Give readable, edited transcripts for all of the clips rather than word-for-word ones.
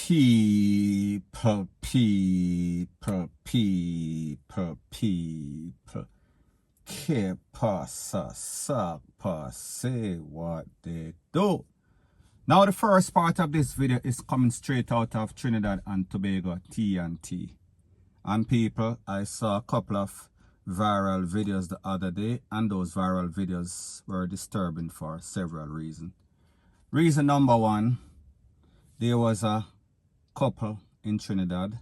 People. Que pasa, sapa, say what they do. Now the first part of this video is coming straight out of Trinidad and Tobago, TNT. And people, I saw a couple of viral videos the other day, and those viral videos were disturbing for several reasons. Reason number one, there was a couple in Trinidad,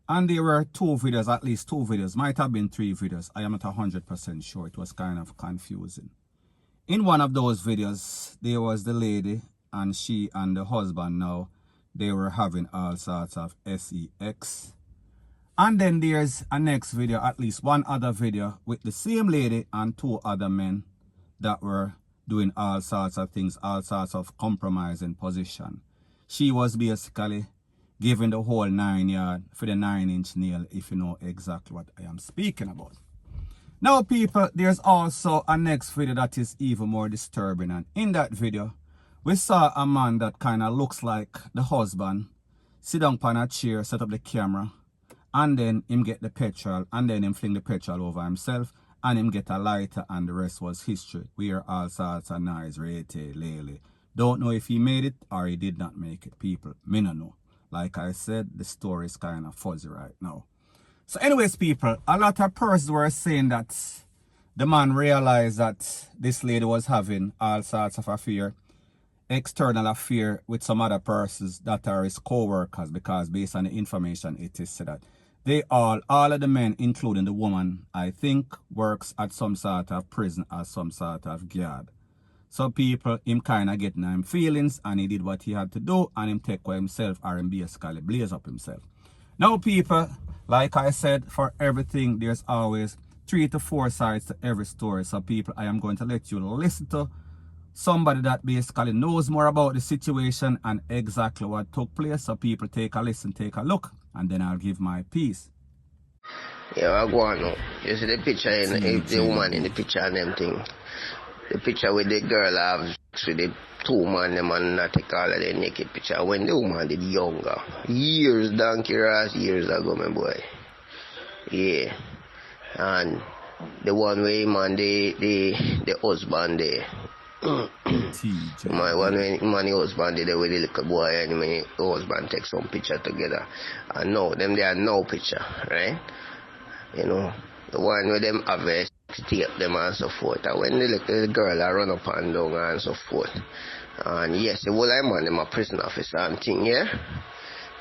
and there were two videos, at least two videos, might have been three videos. I am not 100% sure. It was kind of confusing. In one of those videos, there was the lady, and she and the husband now, they were having all sorts of sex. And then there's a next video, at least one other video, with the same lady and two other men that were doing all sorts of things, all sorts of compromising position. She was basically giving the whole 9 yard for the 9-inch nail, if you know exactly what I am speaking about. Now people, there's also a next video that is even more disturbing, and in that video, we saw a man that kind of looks like the husband sit down on a chair, set up the camera, and then him get the petrol, and then him fling the petrol over himself, and him get a lighter, and the rest was history. We are all sorts of nice, rete, lele. Don't know if he made it or he did not make it, people. Me no know. Like I said, the story is kind of fuzzy right now. So anyways, people, a lot of persons were saying that the man realized that this lady was having all sorts of affair, external affair with some other persons that are his co-workers, because based on the information it is said that they all of the men, including the woman, I think works at some sort of prison as some sort of guard. So people, him kind of getting him feelings, and he did what he had to do, and him take away himself, or him basically blaze up himself. Now people, like I said, for everything there's always 3 to 4 sides to every story. So people, I am going to let you listen to somebody that basically knows more about the situation and exactly what took place. So people, take a listen, take a look, and then I'll give my piece. Yeah, I go on now. You see the picture in the woman in the picture and them thing. The picture with the girl have with the two man, the man not take all of the naked picture when the woman did younger. Years, donkey ass years ago, my boy. Yeah. And the one way man the husband there. My one when man the husband there with the little boy, and when the husband take some picture together. And now them there are no picture, right? You know, the one with them have a tape them and so forth. And when the little girl I run up and down and so forth. And yes, the whole man them a prison officer and thing, yeah?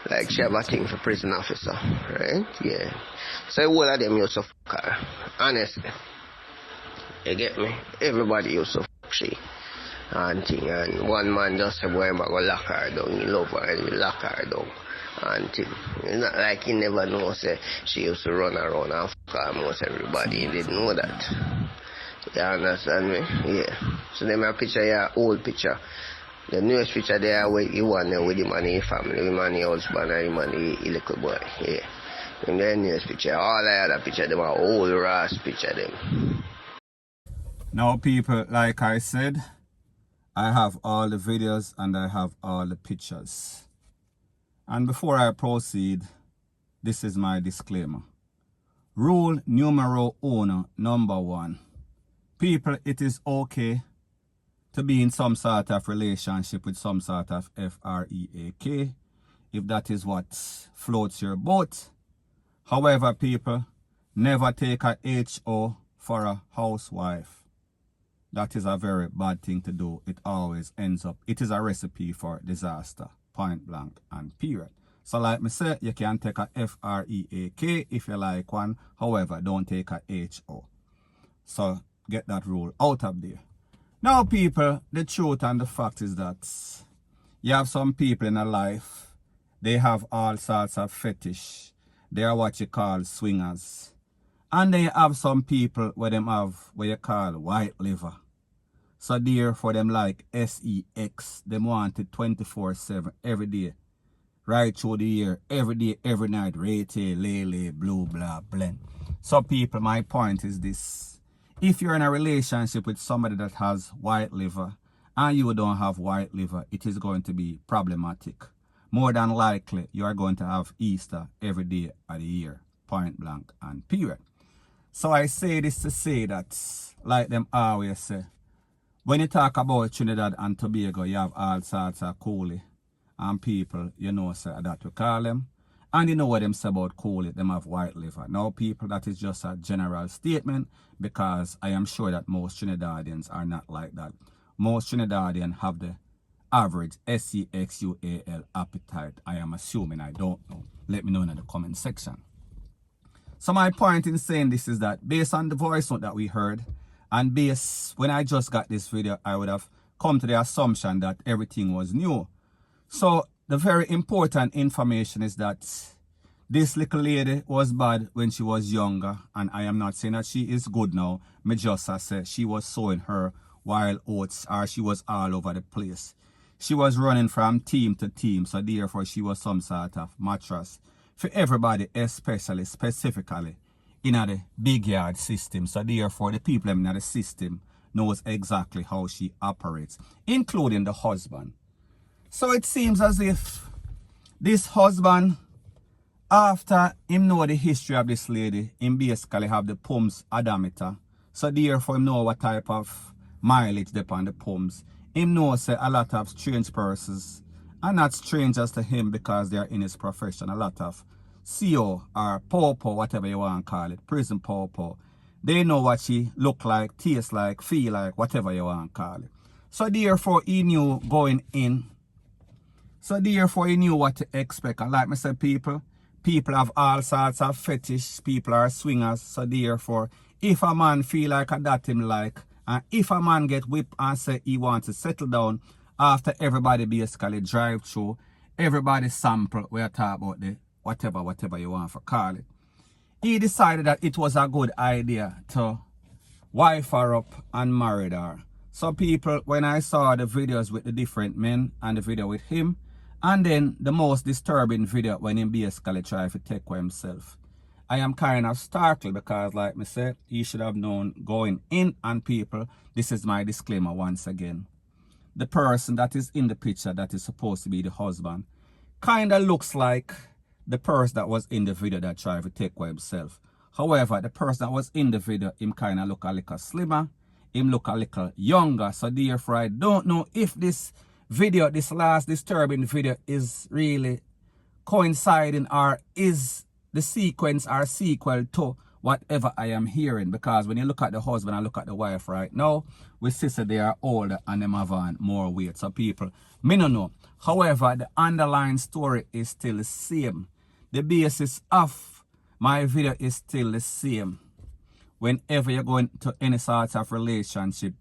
Like she have a thing for prison officer, right? Yeah. So the whole of them used to fuck her. Honestly. You get me? Everybody used to fuck she and thing. And one man just said, boy, I'm going to lock her down. He love her and he lock her down. And thing. It's not like he never know, say, she used to run around and fuck almost everybody. He didn't know that. You understand me? Yeah. So then my picture here, old picture. The newest picture there with the one with him and his family, him and his husband and him and his little boy. Yeah. In the newest picture, all the other picture, them are old ass picture them. Now people, like I said, I have all the videos and I have all the pictures. And before I proceed, this is my disclaimer. Rule numero uno, number 1. People, it is okay to be in some sort of relationship with some sort of freak, if that is what floats your boat. However, people, never take a HO for a housewife. That is a very bad thing to do. It always ends up, it is a recipe for disaster. Point blank and period. So like me say, you can take a freak if you like one. However, don't take a HO. So get that rule out of there. Now people, the truth and the fact is that you have some people in a life, they have all sorts of fetish. They are what you call swingers. And then you have some people where them have what you call white liver. So therefore them like sex, them want it 24/7 every day. Right through the year, every day, every night, rate, lele, blue, blah, blend. So people, my point is this. If you're in a relationship with somebody that has white liver and you don't have white liver, it is going to be problematic. more than likely you are going to have Easter every day of the year, point blank and period. So I say this to say that, like them always say, when you talk about Trinidad and Tobago, you have all sorts of coolie and people, you know, say that we call them. And you know what them say about coolie, them have white liver. Now people, that is just a general statement, because I am sure that most Trinidadians are not like that. Most Trinidadians have the average sexual appetite. I am assuming, I don't know. Let me know in the comment section. So my point in saying this is that based on the voice note that we heard, and based when I just got this video, I would have come to the assumption that everything was new. So the very important information is that this little lady was bad when she was younger, and I am not saying that she is good now. Me just say she was sowing her wild oats, or she was all over the place. She was running from team to team, so therefore she was some sort of mattress for everybody, especially, specifically, in the big yard system. So therefore the people in the system knows exactly how she operates, including the husband. So it seems as if this husband, after him know the history of this lady, him basically have the pumps odometer. So therefore him know what type of mileage they on the pumps. Him knows say a lot of strange persons are not strangers to him because they are in his profession. A lot of CO or Popo, whatever you want to call it, prison Popo, they know what she look like, taste like, feel like, whatever you want to call it. So therefore he knew going in. So therefore he knew what to expect. And like I said, people have all sorts of fetish. People are swingers. So therefore, if a man feel like a that him like, and if a man get whipped and say he wants to settle down after everybody basically drive through, everybody sample, we are talking about the whatever you want to call it. He decided that it was a good idea to wife her up and marry her. So people, when I saw the videos with the different men and the video with him, and then the most disturbing video when he basically tried to take for himself, I am kind of startled because, like me said, he should have known going in. And people, this is my disclaimer once again. The person that is in the picture that is supposed to be the husband kind of looks like the person that was in the video that tried to take for himself. However, the person that was in the video, him kind of look a little slimmer, him look a little younger. So therefore, I don't know if this video, this last disturbing video, is really coinciding or is the sequence or sequel to whatever I am hearing. Because when you look at the husband and look at the wife right now, we see that they are older and them have on more weight. So people, me no know. However, the underlying story is still the same. The basis of my video is still the same. Whenever you're going to any sort of relationship,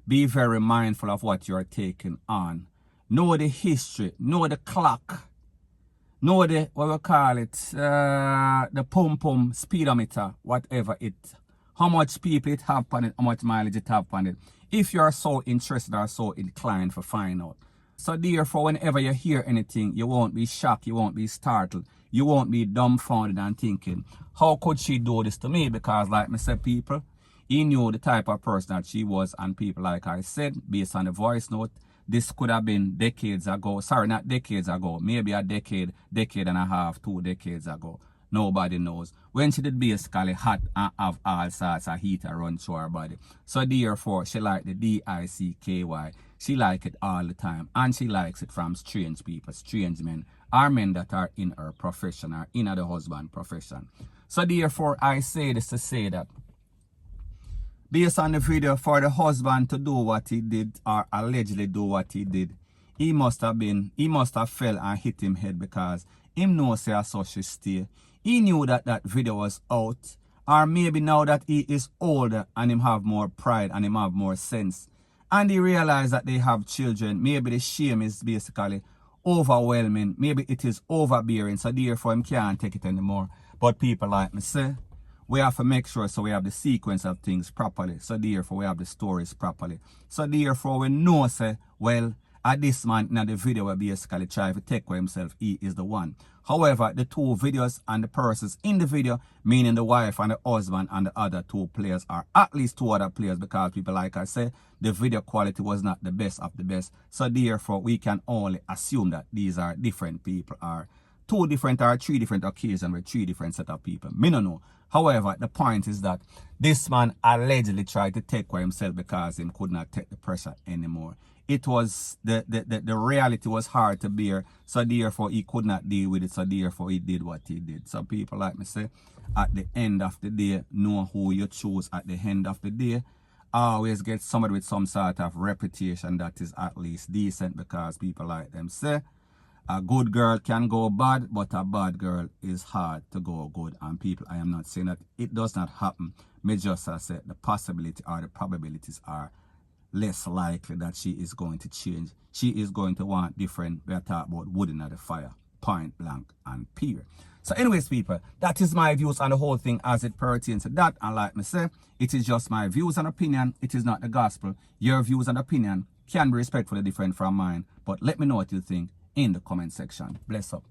be very mindful of what you're taking on. Know the history, know the clock, know the, what we call it, the pum speedometer, whatever it, how much people it have on it, how much mileage it have on it. If you're so interested or so inclined to find out. So therefore, whenever you hear anything, you won't be shocked, you won't be startled, you won't be dumbfounded and thinking, how could she do this to me? Because like I said, people, he knew the type of person that she was, and people, like I said, based on the voice note, this could have been decades ago. Sorry, not decades ago. Maybe a decade and a half, 2 decades ago. Nobody knows. When she did basically hot and have all sorts of heat run through her body. So therefore, she liked the DICKY. She liked it all the time. And she likes it from strange people, strange men, or men that are in her profession or in the husband profession. So therefore, I say this to say that based on the video, for the husband to do what he did, or allegedly do what he did, he must have fell and hit him head, because him knows say so she stay. He knew that that video was out, or maybe now that he is older and him have more pride and him have more sense, and he realized that they have children, maybe the shame is basically overwhelming, maybe it is overbearing, so therefore him can't take it anymore. But people, like me say, we have to make sure so we have the sequence of things properly. So therefore we have the stories properly. So therefore we know say, well, at this man in the video where basically try to take for himself, he is the one. However, the two videos and the persons in the video, meaning the wife and the husband and the other two players, are at least two other players, because people, like I said, the video quality was not the best of the best. So therefore, we can only assume that these are different people, or two different or three different occasions with three different set of people. Me no know. However, the point is that this man allegedly tried to take for himself because he could not take the pressure anymore. It was, the reality was hard to bear, so therefore he could not deal with it, so therefore he did what he did. So people, like me say, at the end of the day, know who you choose at the end of the day. Always get somebody with some sort of reputation that is at least decent, because people like them say, a good girl can go bad, but a bad girl is hard to go good. And people, I am not saying that it does not happen. Me just say the possibility or the probabilities are less likely that she is going to change. She is going to want different. We are talking about wood in the fire, point blank and period. So anyways, people, that is my views on the whole thing as it pertains to that. And like me say, it is just my views and opinion. It is not the gospel. Your views and opinion can be respectfully different from mine. But let me know what you think in the comment section. Bless up.